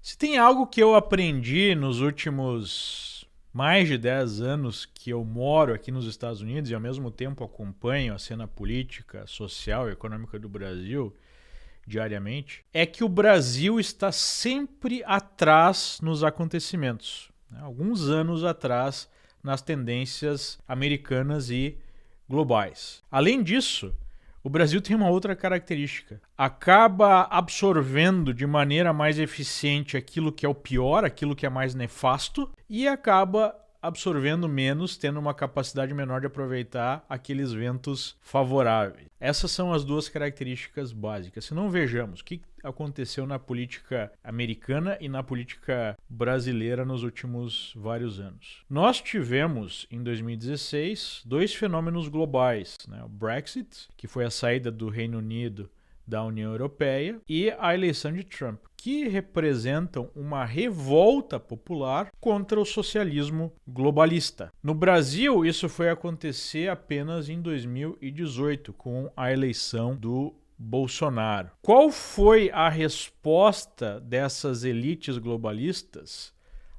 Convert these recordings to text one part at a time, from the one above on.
Se tem algo que eu aprendi nos últimos mais de 10 anos que eu moro aqui nos Estados Unidos e ao mesmo tempo acompanho a cena política, social e econômica do Brasil diariamente, é que o Brasil está sempre atrás nos acontecimentos. Alguns anos atrás nas tendências americanas e globais. Além disso, o Brasil tem uma outra característica. Acaba absorvendo de maneira mais eficiente aquilo que é o pior, aquilo que é mais nefasto, e acaba absorvendo menos, tendo uma capacidade menor de aproveitar aqueles ventos favoráveis. Essas são as duas características básicas. Se não, vejamos o que aconteceu na política americana e na política brasileira nos últimos vários anos. Nós tivemos, em 2016, dois fenômenos globais, né? O Brexit, que foi a saída do Reino Unido da União Europeia, e a eleição de Trump, que representam uma revolta popular contra o socialismo globalista. No Brasil, isso foi acontecer apenas em 2018, com a eleição do Bolsonaro. Qual foi a resposta dessas elites globalistas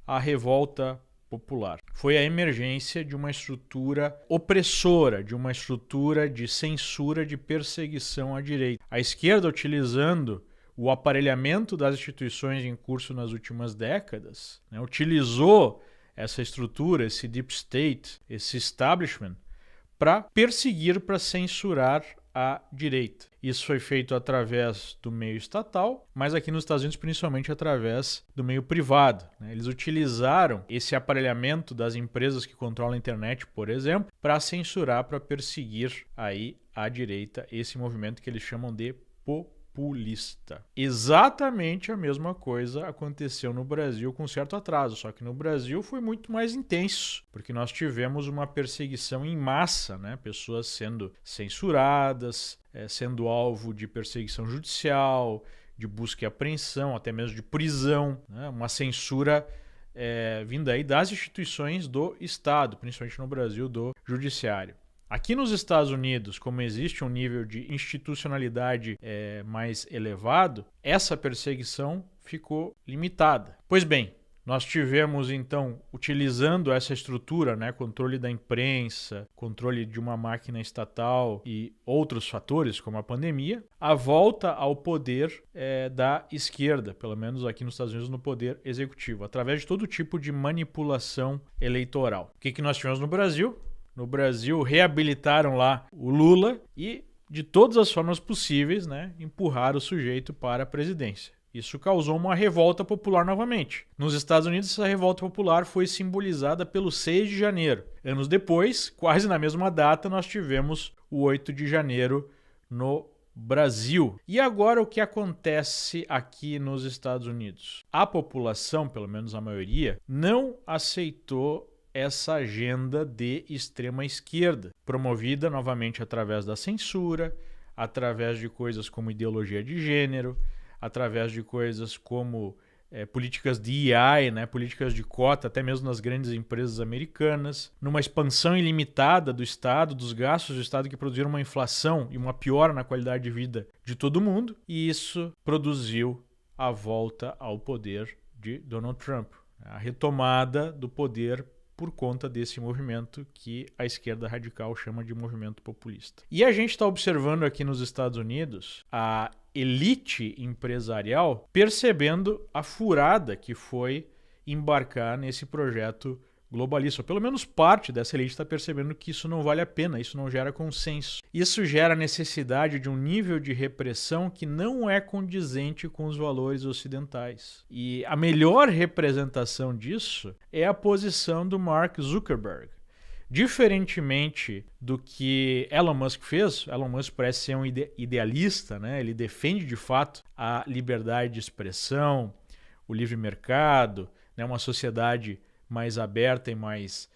à revolta popular? Foi a emergência de uma estrutura opressora, de uma estrutura de censura, de perseguição à direita. A esquerda, utilizando o aparelhamento das instituições em curso nas últimas décadas, utilizou essa estrutura, esse deep state, esse establishment, para perseguir, para censurar a direita. Isso foi feito através do meio estatal, mas aqui nos Estados Unidos principalmente através do meio privado. Eles utilizaram esse aparelhamento das empresas que controlam a internet, por exemplo, para censurar, para perseguir aí a direita, esse movimento que eles chamam de populista. Exatamente a mesma coisa aconteceu no Brasil com certo atraso, só que no Brasil foi muito mais intenso, porque nós tivemos uma perseguição em massa, pessoas sendo censuradas, sendo alvo de perseguição judicial, de busca e apreensão, até mesmo de prisão, uma censura vinda aí das instituições do Estado, principalmente no Brasil, do judiciário. Aqui nos Estados Unidos, como existe um nível de institucionalidade mais elevado, essa perseguição ficou limitada. Pois bem, nós tivemos então, utilizando essa estrutura, controle da imprensa, controle de uma máquina estatal e outros fatores, como a pandemia, a volta ao poder da esquerda, pelo menos aqui nos Estados Unidos no poder executivo, através de todo tipo de manipulação eleitoral. O que nós tivemos no Brasil? No Brasil, reabilitaram lá o Lula e, de todas as formas possíveis, empurraram o sujeito para a presidência. Isso causou uma revolta popular novamente. Nos Estados Unidos, essa revolta popular foi simbolizada pelo 6 de janeiro. Anos depois, quase na mesma data, nós tivemos o 8 de janeiro no Brasil. E agora o que acontece aqui nos Estados Unidos? A população, pelo menos a maioria, não aceitou essa agenda de extrema esquerda, promovida novamente através da censura, através de coisas como ideologia de gênero, através de coisas como políticas de EI, políticas de cota, até mesmo nas grandes empresas americanas, numa expansão ilimitada do Estado, dos gastos do Estado que produziram uma inflação e uma piora na qualidade de vida de todo mundo, e isso produziu a volta ao poder de Donald Trump, a retomada do poder por conta desse movimento que a esquerda radical chama de movimento populista. E a gente está observando aqui nos Estados Unidos a elite empresarial percebendo a furada que foi embarcar nesse projeto globalista. Ou pelo menos parte dessa elite está percebendo que isso não vale a pena, isso não gera consenso. Isso gera necessidade de um nível de repressão que não é condizente com os valores ocidentais. E a melhor representação disso é a posição do Mark Zuckerberg. Diferentemente do que Elon Musk fez, Elon Musk parece ser um idealista, ele defende de fato a liberdade de expressão, o livre mercado, uma sociedade mais aberta e mais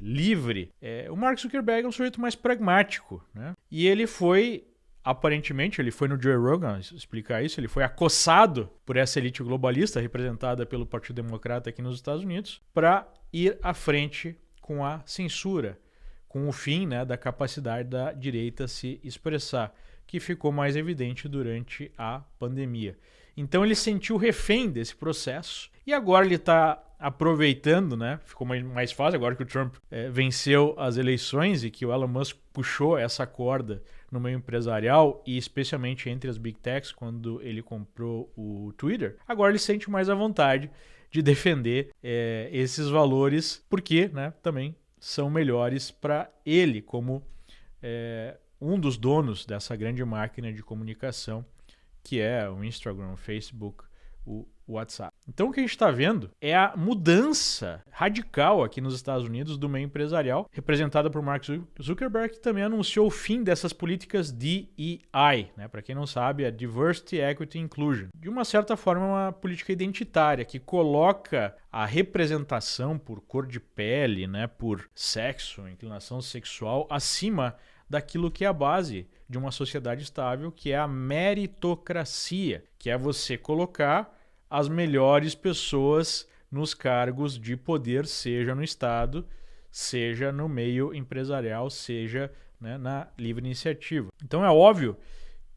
livre. O Mark Zuckerberg é um sujeito mais pragmático. E ele foi, aparentemente, ele foi no Joe Rogan explicar isso, ele foi acossado por essa elite globalista representada pelo Partido Democrata aqui nos Estados Unidos para ir à frente com a censura, com o fim da capacidade da direita se expressar, que ficou mais evidente durante a pandemia. Então ele sentiu refém desse processo e agora ele está aproveitando, né? Ficou mais fácil agora que o Trump venceu as eleições e que o Elon Musk puxou essa corda no meio empresarial e especialmente entre as Big Techs quando ele comprou o Twitter. Agora ele sente mais à vontade de defender esses valores porque, né, também são melhores para ele como um dos donos dessa grande máquina de comunicação que é o Instagram, o Facebook, o WhatsApp. Então o que a gente está vendo é a mudança radical aqui nos Estados Unidos do meio empresarial, representada por Mark Zuckerberg, que também anunciou o fim dessas políticas DEI, né? Para quem não sabe, é Diversity, Equity, Inclusion. De uma certa forma, é uma política identitária que coloca a representação por cor de pele, né? Por sexo, inclinação sexual, acima daquilo que é a base de uma sociedade estável, que é a meritocracia, que é você colocar as melhores pessoas nos cargos de poder, seja no Estado, seja no meio empresarial, seja, né, na livre iniciativa. Então é óbvio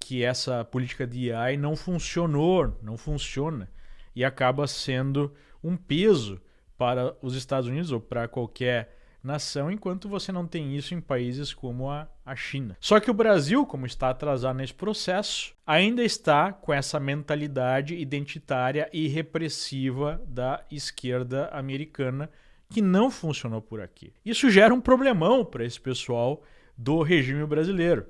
que essa política de AI não funciona e acaba sendo um peso para os Estados Unidos ou para qualquer nação, enquanto você não tem isso em países como a China. Só que o Brasil, como está atrasado nesse processo, ainda está com essa mentalidade identitária e repressiva da esquerda americana que não funcionou por aqui. Isso gera um problemão para esse pessoal do regime brasileiro,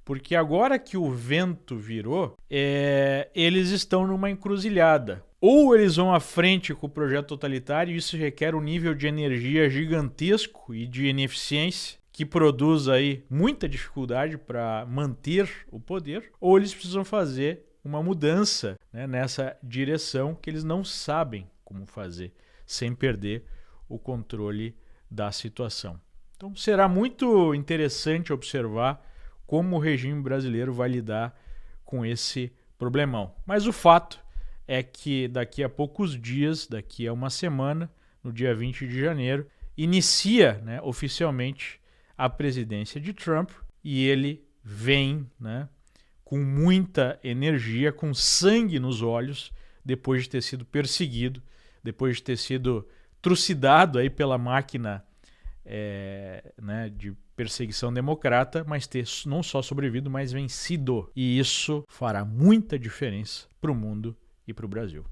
porque agora que o vento virou, eles estão numa encruzilhada. Ou eles vão à frente com o projeto totalitário e isso requer um nível de energia gigantesco e de ineficiência que produz aí muita dificuldade para manter o poder, ou eles precisam fazer uma mudança, né, nessa direção que eles não sabem como fazer, sem perder o controle da situação. Então será muito interessante observar como o regime brasileiro vai lidar com esse problemão. Mas o fato é que daqui a poucos dias, daqui a uma semana, no dia 20 de janeiro, inicia, né, oficialmente a presidência de Trump e ele vem, né, com muita energia, com sangue nos olhos, depois de ter sido perseguido, depois de ter sido trucidado aí pela máquina né, de perseguição democrata, mas ter não só sobrevivido, mas vencido. E isso fará muita diferença para o mundo e para o Brasil.